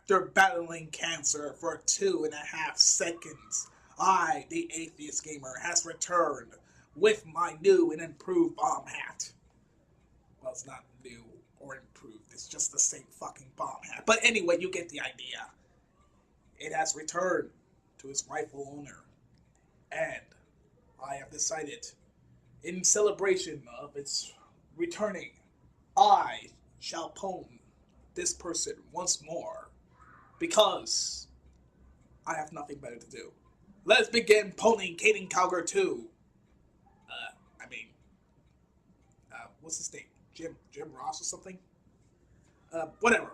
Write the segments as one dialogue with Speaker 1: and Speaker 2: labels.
Speaker 1: after battling cancer for 2.5 seconds, I, the Atheist Gamer, has returned with my new and improved bomb hat. Well, it's not new or improved, it's just the same fucking bomb hat. But anyway, you get the idea. It has returned to its rightful owner, and I have decided, in celebration of its returning, I shall pwn this person once more, because I have nothing better to do. Let's begin pwning Caden Calgar 2. What's his name? Jim Ross or something? Whatever.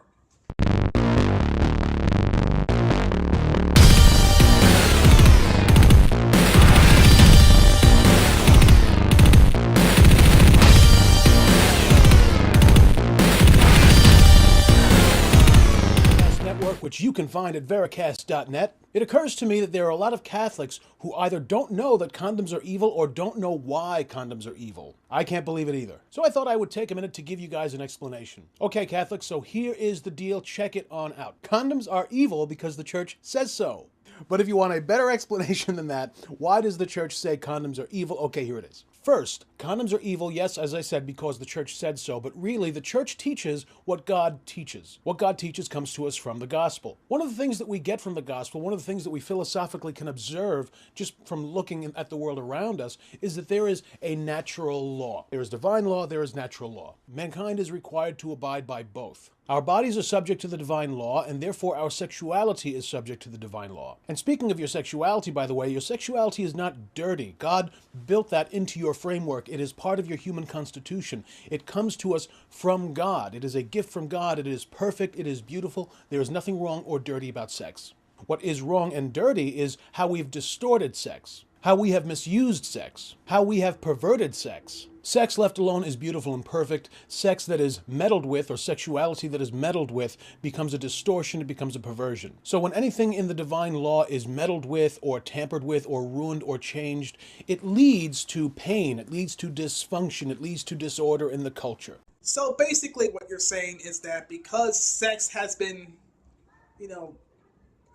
Speaker 2: Which you can find at vericast.net. It occurs to me that there are a lot of Catholics who either don't know that condoms are evil or don't know why condoms are evil. I can't believe it either. So I thought I would take a minute to give you guys an explanation. Okay, Catholics, so here is the deal. Check it on out. Condoms are evil because the church says so. But if you want a better explanation than that, why does the church say condoms are evil? Okay, here it is. First, condoms are evil, yes, as I said, because the church said so, but really the church teaches what God teaches. What God teaches comes to us from the gospel. One of the things that we get from the gospel, one of the things that we philosophically can observe just from looking at the world around us, is that there is a natural law. There is divine law, there is natural law. Mankind is required to abide by both. Our bodies are subject to the divine law, and therefore our sexuality is subject to the divine law. And speaking of your sexuality, by the way, your sexuality is not dirty. God built that into your framework. It is part of your human constitution. It comes to us from God. It is a gift from God. It is perfect. It is beautiful. There is nothing wrong or dirty about sex. What is wrong and dirty is how we've distorted sex, how we have misused sex, how we have perverted sex. Sex left alone is beautiful and perfect. Sex that is meddled with, or sexuality that is meddled with, becomes a distortion, it becomes a perversion. So when anything in the divine law is meddled with, or tampered with, or ruined, or changed, it leads to pain, it leads to dysfunction, it leads to disorder in the culture.
Speaker 1: So basically what you're saying is that because sex has been,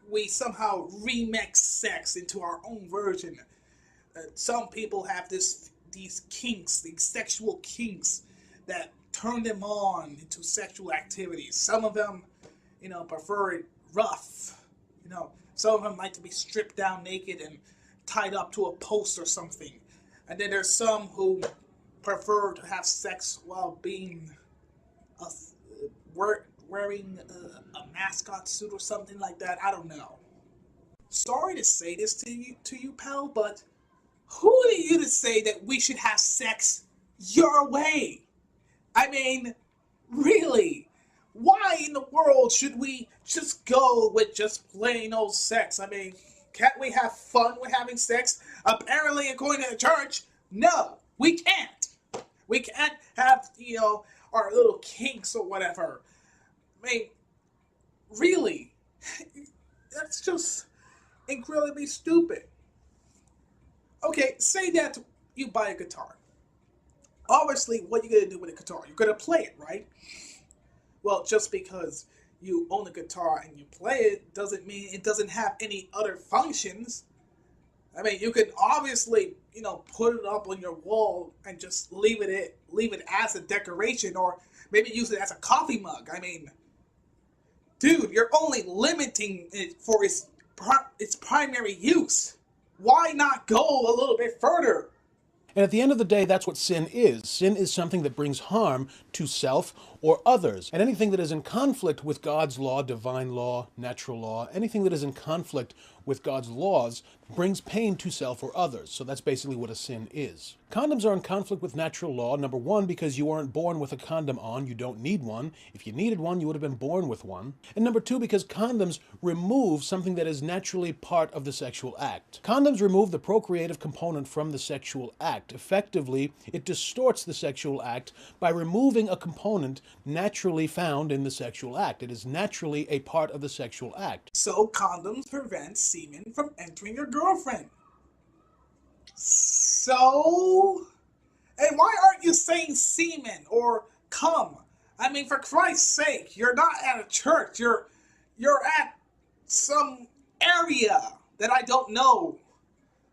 Speaker 1: we somehow remix sex into our own version. Some people have these kinks, these sexual kinks that turn them on into sexual activities. Some of them, prefer it rough. Some of them like to be stripped down naked and tied up to a post or something. And then there's some who prefer to have sex while being wearing a mascot suit or something like that. I don't know. Sorry to say this to you, pal, but who are you to say that we should have sex your way? I mean, really? Why in the world should we just go with just plain old sex? I mean, can't we have fun with having sex? Apparently, according to the church, no, we can't. We can't have, our little kinks or whatever. I mean, really? That's just incredibly stupid. Okay, say that you buy a guitar. Obviously, what are you going to do with a guitar? You're going to play it, right? Well, just because you own a guitar and you play it doesn't mean it doesn't have any other functions. I mean, you could obviously, put it up on your wall and just leave it as a decoration, or maybe use it as a coffee mug. I mean, dude, you're only limiting it for its primary use. Why not go a little bit further?
Speaker 2: And at the end of the day, that's what sin is. Sin is something that brings harm to self or others. And anything that is in conflict with God's law, divine law, natural law, anything that is in conflict with God's laws brings pain to self or others. So that's basically what a sin is. Condoms are in conflict with natural law, number one, because you weren't born with a condom on. You don't need one. If you needed one, you would have been born with one. And number two, because condoms remove something that is naturally part of the sexual act. Condoms remove the procreative component from the sexual act. Effectively, it distorts the sexual act by removing a component naturally found in the sexual act. It is naturally a part of the sexual act.
Speaker 1: So condoms prevent semen from entering your girlfriend. So, and why aren't you saying semen or cum? I mean, for Christ's sake, you're not at a church. You're you're at some area that I don't know.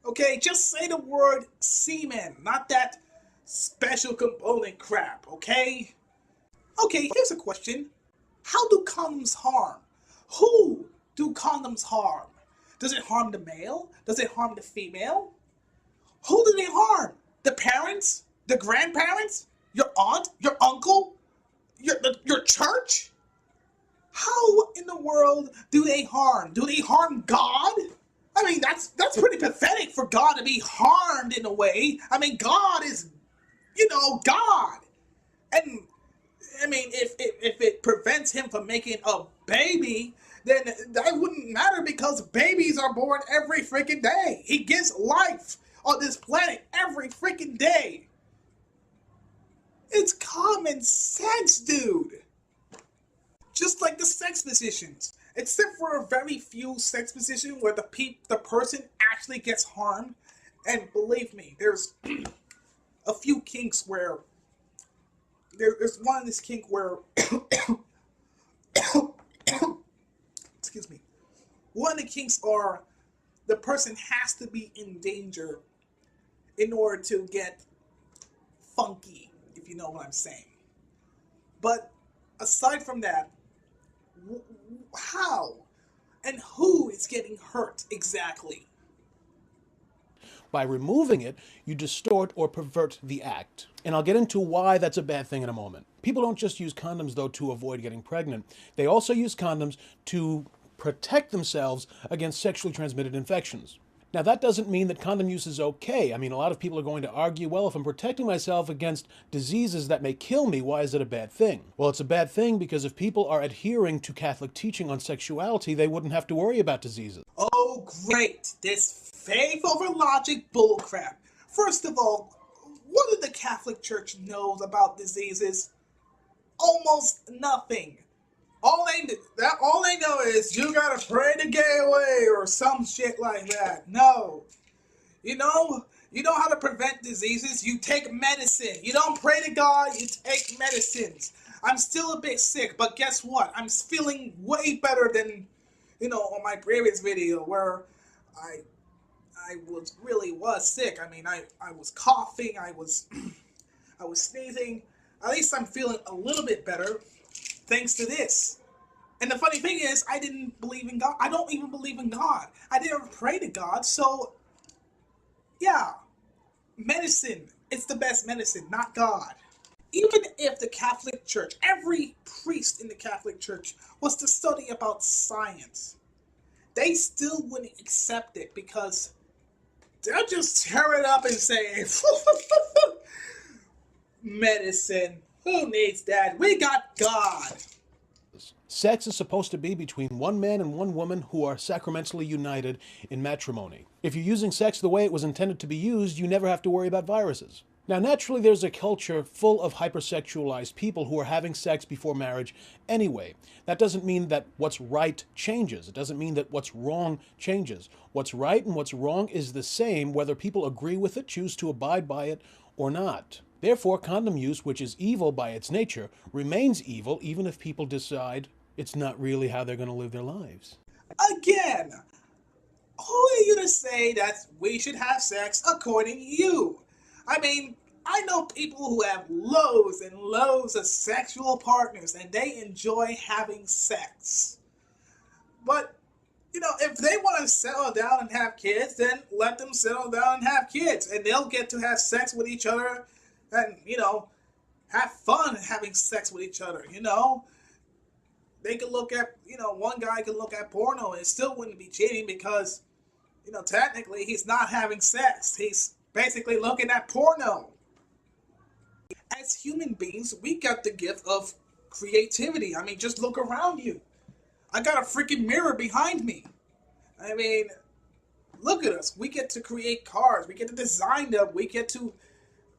Speaker 1: Okay, just say the word semen, not that special component crap, okay? Okay, here's a question. How do condoms harm? Who do condoms harm? Does it harm the male? Does it harm the female? Who do they harm? The parents? The grandparents? Your aunt? Your uncle? Your church? How in the world do they harm? Do they harm God? I mean, that's pretty pathetic for God to be harmed in a way. I mean, God is, God. And, I mean, if it prevents him from making a baby, then that wouldn't matter because babies are born every freaking day. He gives life on this planet every freaking day. It's common sense, dude. Just like the sex positions. Except for a very few sex positions where the person actually gets harmed. And believe me, there's a few kinks where there's one in this kink where excuse me. One of the kinks are the person has to be in danger in order to get funky, if you know what I'm saying. But aside from that, how and who is getting hurt exactly?
Speaker 2: By removing it, you distort or pervert the act. And I'll get into why that's a bad thing in a moment. People don't just use condoms, though, to avoid getting pregnant. They also use condoms to protect themselves against sexually transmitted infections. Now, that doesn't mean that condom use is okay. I mean, a lot of people are going to argue, well, if I'm protecting myself against diseases that may kill me, why is it a bad thing? Well, it's a bad thing because if people are adhering to Catholic teaching on sexuality, they wouldn't have to worry about diseases.
Speaker 1: Oh, great. This faith over logic bullcrap. First of all, what did the Catholic Church knows about diseases? Almost nothing. All they know is you gotta pray to get away or some shit like that. No. You know how to prevent diseases? You take medicine. You don't pray to God, you take medicines. I'm still a bit sick, but guess what? I'm feeling way better than, on my previous video where I was sick. I mean, I was coughing, I was sneezing. At least I'm feeling a little bit better thanks to this. And the funny thing is, I didn't believe in God. I don't even believe in God. I didn't pray to God. So, yeah, medicine, it's the best medicine, not God. Even if the Catholic Church, every priest in the Catholic Church was to study about science, they still wouldn't accept it because they'll just tear it up and say, medicine, who needs that? We got God.
Speaker 2: Sex is supposed to be between one man and one woman who are sacramentally united in matrimony. If you're using sex the way it was intended to be used, you never have to worry about viruses. Now, naturally, there's a culture full of hypersexualized people who are having sex before marriage anyway. That doesn't mean that what's right changes. It doesn't mean that what's wrong changes. What's right and what's wrong is the same whether people agree with it, choose to abide by it, or not. Therefore, condom use, which is evil by its nature, remains evil even if people decide it's not really how they're going to live their lives.
Speaker 1: Again, who are you to say that we should have sex according to you? I mean, I know people who have loads and loads of sexual partners and they enjoy having sex. But, if they want to settle down and have kids, then let them settle down and have kids. And they'll get to have sex with each other and, have fun having sex with each other, They could look at, one guy could look at porno and it still wouldn't be cheating because, technically he's not having sex. He's basically looking at porno. As human beings, we got the gift of creativity. I mean, just look around you. I got a freaking mirror behind me. I mean, look at us. We get to create cars. We get to design them. We get to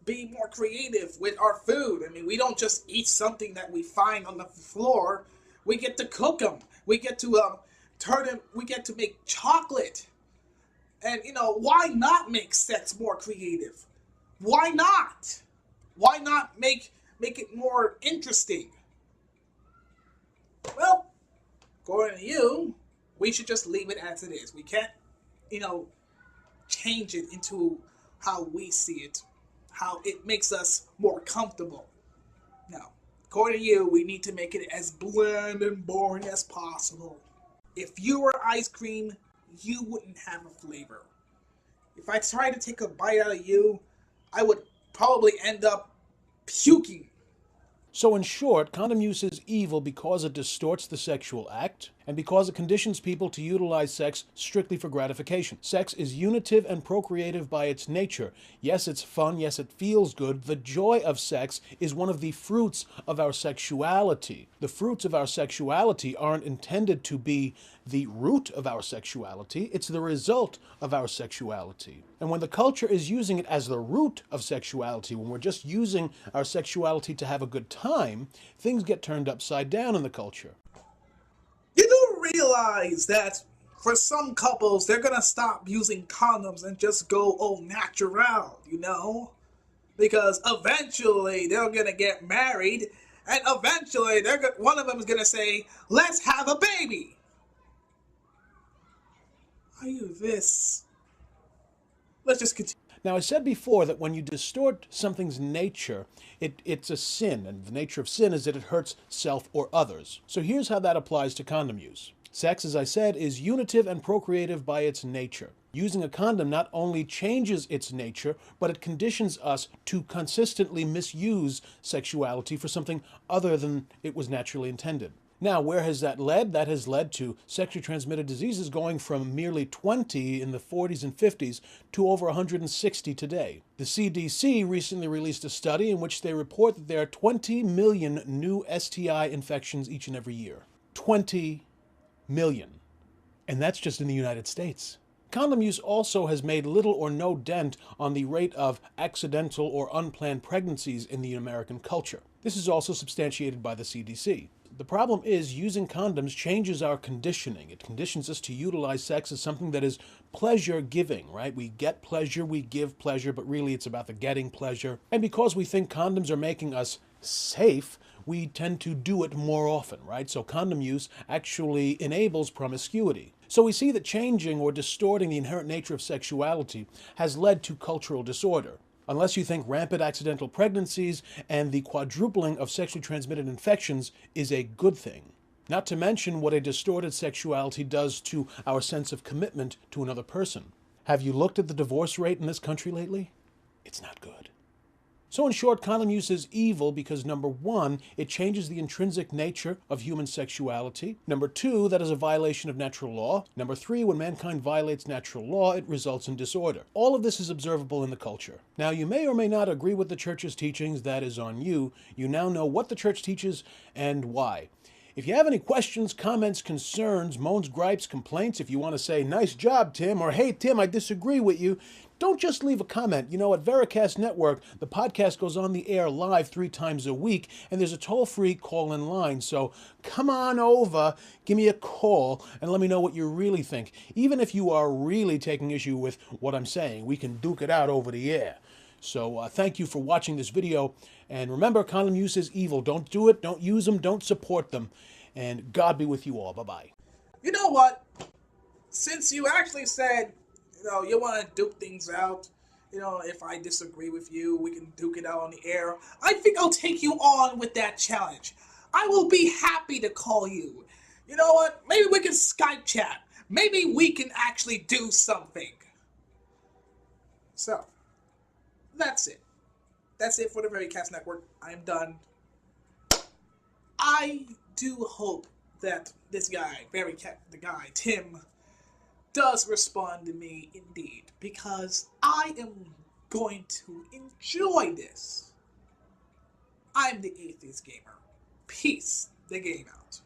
Speaker 1: be more creative with our food. I mean, we don't just eat something that we find on the floor. We get to cook them. We get to turn them. We get to make chocolate. And why not make sex more creative? Why not? Why not make it more interesting? Well, according to you, we should just leave it as it is. We can't, you know, change it into how we see it, how it makes us more comfortable. No. According to you, we need to make it as bland and boring as possible. If you were ice cream, you wouldn't have a flavor. If I tried to take a bite out of you, I would probably end up puking.
Speaker 2: So, in short, condom use is evil because it distorts the sexual act and because it conditions people to utilize sex strictly for gratification. Sex is unitive and procreative by its nature. Yes, it's fun. Yes, it feels good. The joy of sex is one of the fruits of our sexuality. The fruits of our sexuality aren't intended to be the root of our sexuality. It's the result of our sexuality. And when the culture is using it as the root of sexuality, when we're just using our sexuality to have a good time, things get turned upside down in the culture.
Speaker 1: You do realize that for some couples, they're gonna stop using condoms and just go au natural, you know? Because eventually they're gonna get married, and eventually one of them is gonna say, "Let's have a baby." Are you this? Let's just continue.
Speaker 2: Now, I said before that when you distort something's nature, it's a sin, and the nature of sin is that it hurts self or others. So here's how that applies to condom use. Sex, as I said, is unitive and procreative by its nature. Using a condom not only changes its nature, but it conditions us to consistently misuse sexuality for something other than it was naturally intended. Now, where has that led? That has led to sexually transmitted diseases going from merely 20 in the 40s and 50s to over 160 today. The CDC recently released a study in which they report that there are 20 million new STI infections each and every year. 20 million. And that's just in the United States. Condom use also has made little or no dent on the rate of accidental or unplanned pregnancies in the American culture. This is also substantiated by the CDC. The problem is using condoms changes our conditioning. It conditions us to utilize sex as something that is pleasure-giving, right? We get pleasure, we give pleasure, but really it's about the getting pleasure. And because we think condoms are making us safe, we tend to do it more often, right? So condom use actually enables promiscuity. So we see that changing or distorting the inherent nature of sexuality has led to cultural disorder. Unless you think rampant accidental pregnancies and the quadrupling of sexually transmitted infections is a good thing. Not to mention what a distorted sexuality does to our sense of commitment to another person. Have you looked at the divorce rate in this country lately? It's not good. So in short, condom use is evil because number one, it changes the intrinsic nature of human sexuality. Number two, that is a violation of natural law. Number three, when mankind violates natural law, it results in disorder. All of this is observable in the culture. Now, you may or may not agree with the church's teachings. That is on you. You now know what the church teaches and why. If you have any questions, comments, concerns, moans, gripes, complaints, if you want to say, "Nice job, Tim," or "Hey, Tim, I disagree with you," don't just leave a comment. You know, at Vericast Network, the podcast goes on the air live 3 times a week, and there's a toll-free call-in line. So come on over, give me a call, and let me know what you really think. Even if you are really taking issue with what I'm saying, we can duke it out over the air. So thank you for watching this video. And remember, condom use is evil. Don't do it. Don't use them. Don't support them. And God be with you all. Bye-bye.
Speaker 1: You know what? Since you actually said, you want to duke things out, if I disagree with you, we can duke it out on the air. I think I'll take you on with that challenge. I will be happy to call you. You know what? Maybe we can Skype chat. Maybe we can actually do something. So, that's it. That's it for the Vericast Network. I am done. I do hope that this guy, Tim, does respond to me indeed, because I am going to enjoy this. I'm the Atheist Gamer. Peace, the game out.